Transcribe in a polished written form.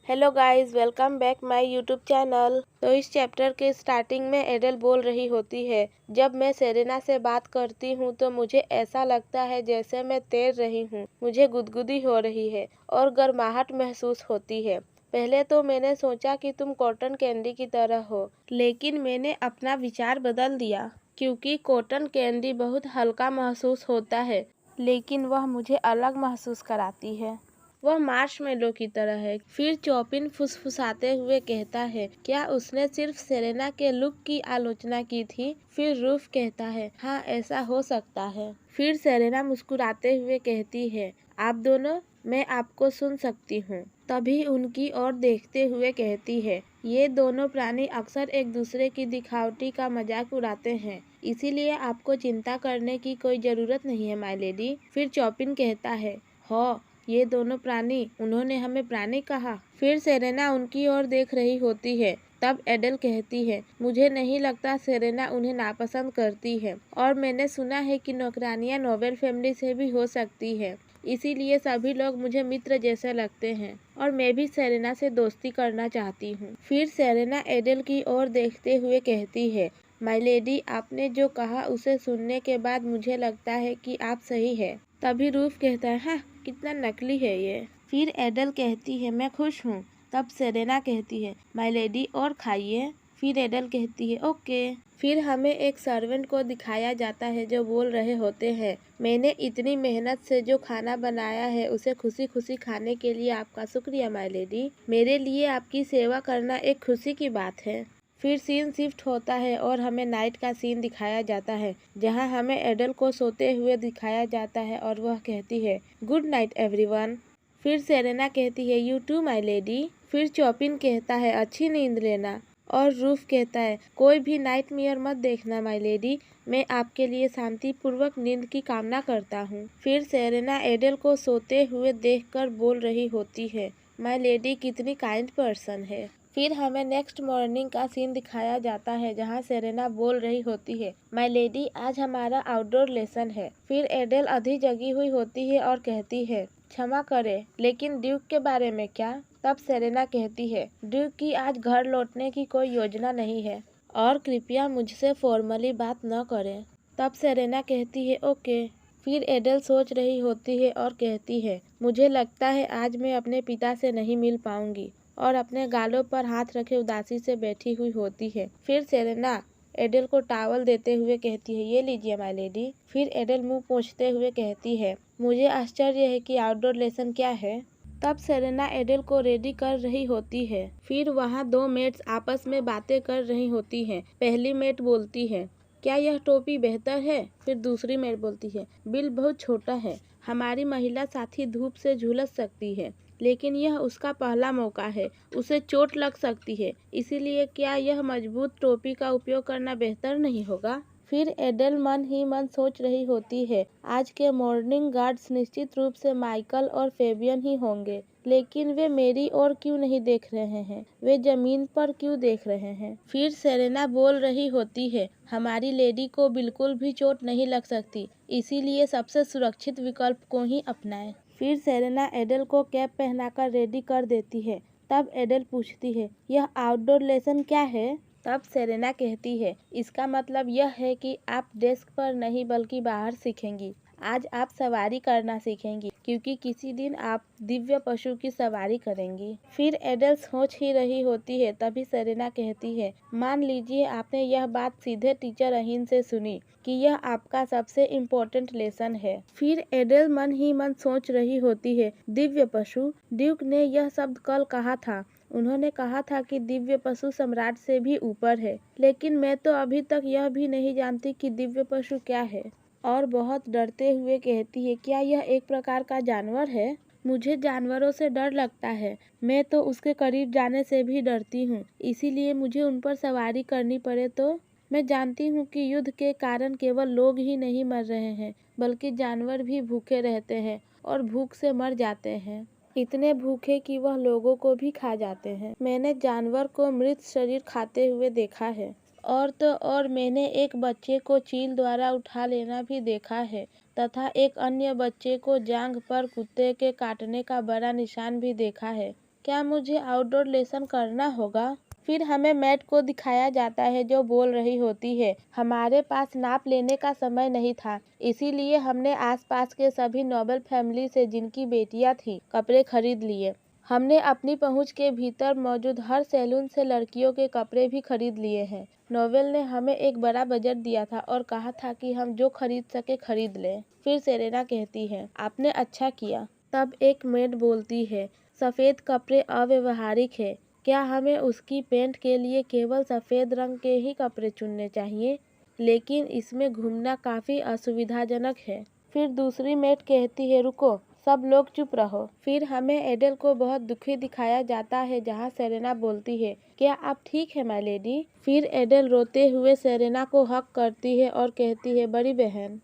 Hello guys, welcome back my YouTube channel. तो इस chapter के स्टार्टिंग में एडल बोल रही होती है, जब मैं सेरेना से बात करती हूँ तो मुझे ऐसा लगता है जैसे मैं तैर रही हूँ। मुझे गुदगुदी हो रही है और गर्माहट महसूस होती है। पहले तो मैंने सोचा कि तुम कॉटन कैंडी की तरह हो, लेकिन मैंने अपना विचार बदल दिया क्योंकि कॉटन कैंडी बहुत हल्का महसूस होता है, लेकिन वह मुझे अलग महसूस कराती है। वह मार्शमेलो की तरह है। फिर चॉपिन फुसफुसाते हुए कहता है, क्या उसने सिर्फ सेरेना के लुक की आलोचना की थी? फिर रूफ कहता है, हाँ ऐसा हो सकता है। फिर सेरेना मुस्कुराते हुए कहती है, आप दोनों, मैं आपको सुन सकती हूँ। तभी उनकी ओर देखते हुए कहती है, ये दोनों प्राणी अक्सर एक दूसरे की दिखावटी का मजाक उड़ाते हैं, इसीलिए आपको चिंता करने की कोई जरूरत नहीं है माय लेडी। फिर चॉपिन कहता है, हो ये दोनों प्राणी, उन्होंने हमें प्राणी कहा। फिर सेरेना उनकी ओर देख रही होती है। तब एडल कहती है, मुझे नहीं लगता सेरेना उन्हें नापसंद करती है, और मैंने सुना है कि नौकरानियां नोबेल फैमिली से भी हो सकती है, इसीलिए सभी लोग मुझे मित्र जैसे लगते हैं और मैं भी सेरेना से दोस्ती करना चाहती हूँ। फिर सेरेना एडल की ओर देखते हुए कहती है, माय लेडी, आपने जो कहा उसे सुनने के बाद मुझे लगता है कि आप सही है। तभी रूफ कहता है, हाँ कितना नकली है ये। फिर एडल कहती है, मैं खुश हूँ। तब सेरेना कहती है, माय लेडी और खाइए। फिर एडल कहती है, ओके। फिर हमें एक सर्वेंट को दिखाया जाता है जो बोल रहे होते हैं, मैंने इतनी मेहनत से जो खाना बनाया है उसे खुशी खुशी खाने के लिए आपका शुक्रिया माय लेडी। मेरे लिए आपकी सेवा करना एक खुशी की बात है। फिर सीन शिफ्ट होता है और हमें नाइट का सीन दिखाया जाता है, जहां हमें एडल को सोते हुए दिखाया जाता है और वह कहती है, गुड नाइट एवरीवन। फिर सेरेना कहती है, यू टू माय लेडी। फिर चॉपिन कहता है, अच्छी नींद लेना। और रूफ कहता है, कोई भी नाइटमेयर मत देखना माय लेडी, मैं आपके लिए शांतिपूर्वक नींद की कामना करता हूँ। फिर सेरेना एडल को सोते हुए देखकर बोल रही होती है, माय लेडी कितनी काइंड पर्सन है। फिर हमें नेक्स्ट मॉर्निंग का सीन दिखाया जाता है, जहां सेरेना बोल रही होती है, माय लेडी आज हमारा आउटडोर लेसन है। फिर एडल आधी जगी हुई होती है और कहती है, क्षमा करें लेकिन ड्यूक के बारे में क्या? तब सेरेना कहती है, ड्यूक की आज घर लौटने की कोई योजना नहीं है और कृपया मुझसे फॉर्मली बात न करें। तब सेरेना कहती है, ओके। फिर एडल सोच रही होती है और कहती है, मुझे लगता है आज मैं अपने पिता से नहीं मिल पाऊंगी, और अपने गालों पर हाथ रखे उदासी से बैठी हुई होती है। फिर सेरेना एडल को टॉवल देते हुए कहती है, ये लीजिए माय लेडी। फिर एडल मुंह पोंछते हुए कहती है, मुझे आश्चर्य है कि आउटडोर लेसन क्या है। तब सेरेना एडल को रेडी कर रही होती है। फिर वहाँ दो मेट्स आपस में बातें कर रही होती हैं। पहली मेट बोलती है, क्या यह टोपी बेहतर है? फिर दूसरी मेट बोलती है, बिल बहुत छोटा है, हमारी महिला साथी धूप से झुलस सकती है, लेकिन यह उसका पहला मौका है, उसे चोट लग सकती है, इसीलिए क्या यह मजबूत टोपी का उपयोग करना बेहतर नहीं होगा? फिर एडल मन ही मन सोच रही होती है, आज के मॉर्निंग गार्ड्स निश्चित रूप से माइकल और फेबियन ही होंगे, लेकिन वे मेरी ओर क्यों नहीं देख रहे हैं? वे जमीन पर क्यों देख रहे हैं? फिर सेरेना बोल रही होती है, हमारी लेडी को बिल्कुल भी चोट नहीं लग सकती, इसीलिए सबसे सुरक्षित विकल्प को ही अपनाएं। फिर सेरेना एडल को कैप पहनाकर रेडी कर देती है। तब एडल पूछती है, यह आउटडोर लेसन क्या है? तब सेरेना कहती है, इसका मतलब यह है कि आप डेस्क पर नहीं बल्कि बाहर सीखेंगी। आज आप सवारी करना सीखेंगी, क्योंकि किसी दिन आप दिव्य पशु की सवारी करेंगी। फिर एडल सोच ही रही होती है, तभी सेरेना कहती है, मान लीजिए आपने यह बात सीधे टीचर अहीन से सुनी कि यह आपका सबसे इम्पोर्टेंट लेसन है। फिर एडल मन ही मन सोच रही होती है, दिव्य पशु, ड्यूक ने यह शब्द कल कहा था, उन्होंने कहा था कि दिव्य पशु सम्राट से भी ऊपर है, लेकिन मैं तो अभी तक यह भी नहीं जानती कि दिव्य पशु क्या है। और बहुत डरते हुए कहती है, क्या यह एक प्रकार का जानवर है? मुझे जानवरों से डर लगता है, मैं तो उसके करीब जाने से भी डरती हूँ, इसीलिए मुझे उन पर सवारी करनी पड़े तो? मैं जानती हूँ कि युद्ध के कारण केवल लोग ही नहीं मर रहे हैं, बल्कि जानवर भी भूखे रहते हैं और भूख से मर जाते हैं, इतने भूखे कि वह लोगों को भी खा जाते हैं। मैंने जानवर को मृत शरीर खाते हुए देखा है, और तो और मैंने एक बच्चे को चील द्वारा उठा लेना भी देखा है, तथा एक अन्य बच्चे को जांघ पर कुत्ते के काटने का बड़ा निशान भी देखा है। क्या मुझे आउटडोर लेसन करना होगा? फिर हमें मैट को दिखाया जाता है जो बोल रही होती है, हमारे पास नाप लेने का समय नहीं था, इसीलिए हमने आसपास के सभी नोबल फैमिली से जिनकी बेटियां थी कपड़े खरीद लिए। हमने अपनी पहुंच के भीतर मौजूद हर सैलून से लड़कियों के कपड़े भी खरीद लिए हैं। नोवेल ने हमें एक बड़ा बजट दिया था और कहा था कि हम जो खरीद सके खरीद लें। फिर सेरेना कहती है, आपने अच्छा किया। तब एक मेड बोलती है, सफ़ेद कपड़े अव्यवहारिक है, क्या हमें उसकी पेंट के लिए केवल सफ़ेद रंग के ही कपड़े चुनने चाहिए? लेकिन इसमें घूमना काफ़ी असुविधाजनक है। फिर दूसरी मेट कहती है, रुको, सब लोग चुप रहो। फिर हमें एडल को बहुत दुखी दिखाया जाता है जहाँ सेरेना बोलती है, क्या आप ठीक है माय लेडी? फिर एडल रोते हुए सेरेना को हक करती है और कहती है, बड़ी बहन